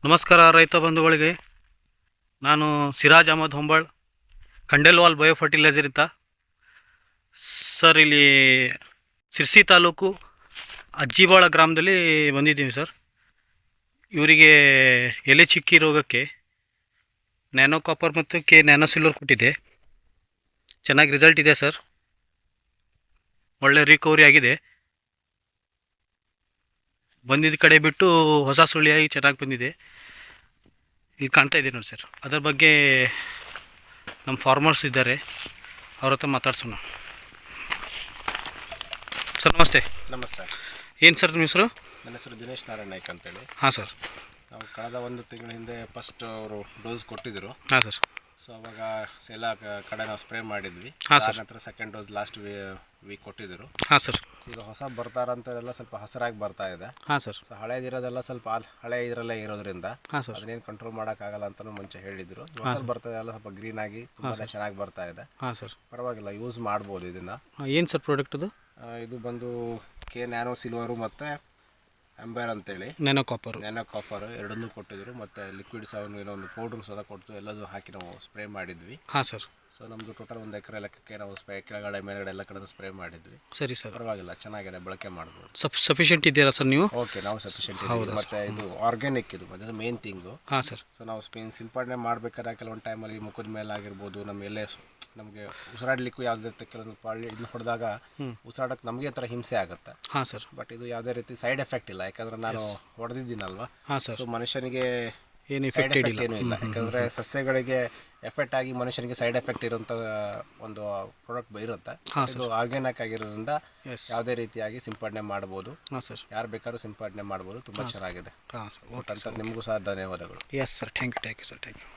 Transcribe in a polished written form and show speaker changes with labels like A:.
A: ನಮಸ್ಕಾರ ರೈತ ಬಂಧುಗಳಿಗೆ. ನಾನು ಸಿರಾಜ್ ಅಹಮದ್ ಹೊಂಬಾಳ್, ಖಂಡೇಲ್ವಾಲ್ ಬಯೋ ಫರ್ಟಿಲೈಸರ್ ಅಂತ ಸರ್. ಇಲ್ಲಿ ಸಿರ್ಸಿ ತಾಲೂಕು ಅಜ್ಜಿಬಾಳ ಗ್ರಾಮದಲ್ಲಿ ಬಂದಿದ್ದೀವಿ ಸರ್. ಇವರಿಗೆ ಎಲೆ ಚಿಕ್ಕಿ ರೋಗಕ್ಕೆ ನ್ಯಾನೋ ಕಾಪರ್ ಮತ್ತು ನ್ಯಾನೋ ಸಿಲ್ವರ್ ಕೊಟ್ಟಿದೆ. ಚೆನ್ನಾಗಿ ರಿಸಲ್ಟ್ ಇದೆ ಸರ್. ಒಳ್ಳೆ ರಿಕವರಿ ಆಗಿದೆ. ಬಂದಿದ್ದ ಕಡೆ ಬಿಟ್ಟು ಹೊಸ ಸುಳಿಯಾಗಿ ಚೆನ್ನಾಗಿ ಬಂದಿದೆ. ಇಲ್ಲಿ ಕಾಣ್ತಾ ಇದೆ ನೋಡಿ ಸರ್. ಅದರ ಬಗ್ಗೆ ನಮ್ಮ ಫಾರ್ಮರ್ಸ್ ಇದ್ದಾರೆ, ಅವ್ರ ಹತ್ರ ಮಾತಾಡ್ಸೋಣ. ಸರ್ ನಮಸ್ತೆ.
B: ನಮಸ್ತೆ.
A: ಏನು ಸರ್ ನಿಮ್ಮ ಹೆಸರು?
B: ನನ್ನ ಹೆಸರು ದಿನೇಶ್ ನಾರಾಯಣ್ ನಾಯ್ಕ್ ಅಂತೇಳಿ.
A: ಹಾಂ ಸರ್.
B: ನಾವು ಕಳೆದ 1 ತಿಂಗಳ ಹಿಂದೆ ಫಸ್ಟ್ ಅವರು ಡೋಸ್ ಕೊಟ್ಟಿದ್ದರು.
A: ಹಾಂ ಸರ್.
B: ಸೊ ಅವಾಗ ಎಲ್ಲ ಕಡೆ ನಾವು ಸ್ಪ್ರೇ ಮಾಡಿದ್ವಿ. ನಂತರ ಸೆಕೆಂಡ್ ಡೋಸ್ ಲಾಸ್ಟ್ ವೀಕ್ ಕೊಟ್ಟಿದ್ದರು.
A: ಹಾಂ ಸರ್.
B: ಈಗ ಹೊಸ ಬರ್ತಾರಂತೆಲ್ಲ ಸ್ವಲ್ಪ ಹಸಿರಾಗಿ ಬರ್ತಾ ಇದೆ.
A: ಹಾಂ ಸರ್.
B: ಸೊ ಹಳೇದಿರೋದೆಲ್ಲ ಸ್ವಲ್ಪ ಹಳೆ ಇದರಲ್ಲೇ ಇರೋದ್ರಿಂದ
A: ಹಾಂ ಸರ್,
B: ಅದನ್ನೇನು ಕಂಟ್ರೋಲ್ ಮಾಡೋಕ್ಕಾಗಲ್ಲ ಅಂತಲೂ ಮುಂಚೆ ಹೇಳಿದ್ರು. ಹೊಸ ಬರ್ತದೆ ಎಲ್ಲ ಸ್ವಲ್ಪ ಗ್ರೀನ್ ಆಗಿ ತುಂಬ ಚೆನ್ನಾಗಿ ಬರ್ತಾ ಇದೆ.
A: ಹಾಂ ಸರ್.
B: ಪರವಾಗಿಲ್ಲ, ಯೂಸ್ ಮಾಡ್ಬೋದು ಇದನ್ನು.
A: ಏನು ಸರ್ ಪ್ರಾಡಕ್ಟ್ ಅದು?
B: ಇದು ಬಂದು ನ್ಯಾನೋ ಸಿಲ್ವರು ಮತ್ತು ಅಂಬೈರ್ ಅಂತೇಳಿ
A: ನ್ಯಾನೋ ಕಾಪರ್
B: ಎರಡನ್ನೂ ಕೊಟ್ಟಿದ್ರು. ಮತ್ತು ಲಿಕ್ವಿಡ್ ಸಹ ಒಂದು ಪೌಡ್ರು ಸಹ ಕೊಟ್ಟು ಎಲ್ಲದೂ ಹಾಕಿ ನಾವು ಸ್ಪ್ರೇ ಮಾಡಿದ್ವಿ.
A: ಹಾಂ ಸರ್.
B: ಸೊ ನಮ್ಮದು ಟೋಟಲ್ 1 ಎಕರೆ ಲೆಕ್ಕಕ್ಕೆ ನಾವು ಕೆಳಗಡೆ ಮೇಲ್ಗಡೆ ಎಲ್ಲ ಕಡೆ ಸ್ಪ್ರೇ ಮಾಡಿದ್ವಿ.
A: ಸರಿ ಸರ್.
B: ಪರವಾಗಿಲ್ಲ, ಚೆನ್ನಾಗಿದೆ, ಬಳಕೆ ಮಾಡ್ಬೋದು.
A: ಸಫಿಷಿಯೆಂಟ್ ಇದೆಯಲ್ಲ ಸರ್ ನೀವು?
B: ಓಕೆ, ನಾವು ಸಫಿಷಿಯೆಂಟ್ ಇದ್ದೀವಿ. ಮತ್ತು ಇದು ಆರ್ಗ್ಯಾನಿಕ್, ಇದು ಅದು ಮೇನ್ ಥಿಂಗು.
A: ಹಾಂ ಸರ್.
B: ಸೊ ನಾವು ಸಿಂಪಡಣೆ ಮಾಡಬೇಕಾದ್ರೆ ಕೆಲವೊಂದು ಟೈಮಲ್ಲಿ ಮುಖದ ಮೇಲೆ ಆಗಿರ್ಬೋದು, ನಮ್ಮ ಎಲ್ಲೇ ನಮಗೆ ಉಸಿರಾಡಲಿಕ್ಕೂ ಯಾವುದೇ ಕೆಲವೊಂದು ಇದನ್ನ ಹೊಡೆದಾಗ ಉಸಿರಾಡೋಕ್ಕೆ ನಮಗೆ ಥರ ಹಿಂಸೆ ಆಗುತ್ತೆ.
A: ಹಾಂ ಸರ್.
B: ಬಟ್ ಇದು ಯಾವುದೇ ರೀತಿ ಸೈಡ್ ಎಫೆಕ್ಟ್ ಇಲ್ಲ, ಯಾಕಂದರೆ ನಾನು ಹೊಡೆದಿದ್ದೀನಲ್ವ.
A: ಹಾಂ ಸರ್.
B: ಸೊ ಮನುಷ್ಯನಿಗೆ
A: ಏನು
B: ಸೈಡ್ ಎಫೆಕ್ಟ್ ಏನೂ ಇಲ್ಲ, ಯಾಕಂದರೆ ಸಸ್ಯಗಳಿಗೆ ಎಫೆಕ್ಟ್ ಆಗಿ ಮನುಷ್ಯನಿಗೆ ಸೈಡ್ ಎಫೆಕ್ಟ್ ಇರೋಂಥ ಒಂದು ಪ್ರಾಡಕ್ಟ್ ಇರುತ್ತೆ. ಇದು ಆರ್ಗ್ಯಾನಿಕ್ ಆಗಿರೋದ್ರಿಂದ ಯಾವುದೇ ರೀತಿಯಾಗಿ ಸಿಂಪಡಣೆ ಮಾಡ್ಬೋದು.
A: ಹಾಂ ಸರ್.
B: ಯಾರು ಬೇಕಾದ್ರೂ ಸಿಂಪಡಣೆ ಮಾಡ್ಬೋದು. ತುಂಬ ಚೆನ್ನಾಗಿದೆ.
A: ಹಾಂ ಸರ್. ಓಕೆ
B: ಸರ್, ನಿಮಗೂ ಸಹ ಧನ್ಯವಾದಗಳು.
A: Yes sir, thank you sir, thank you.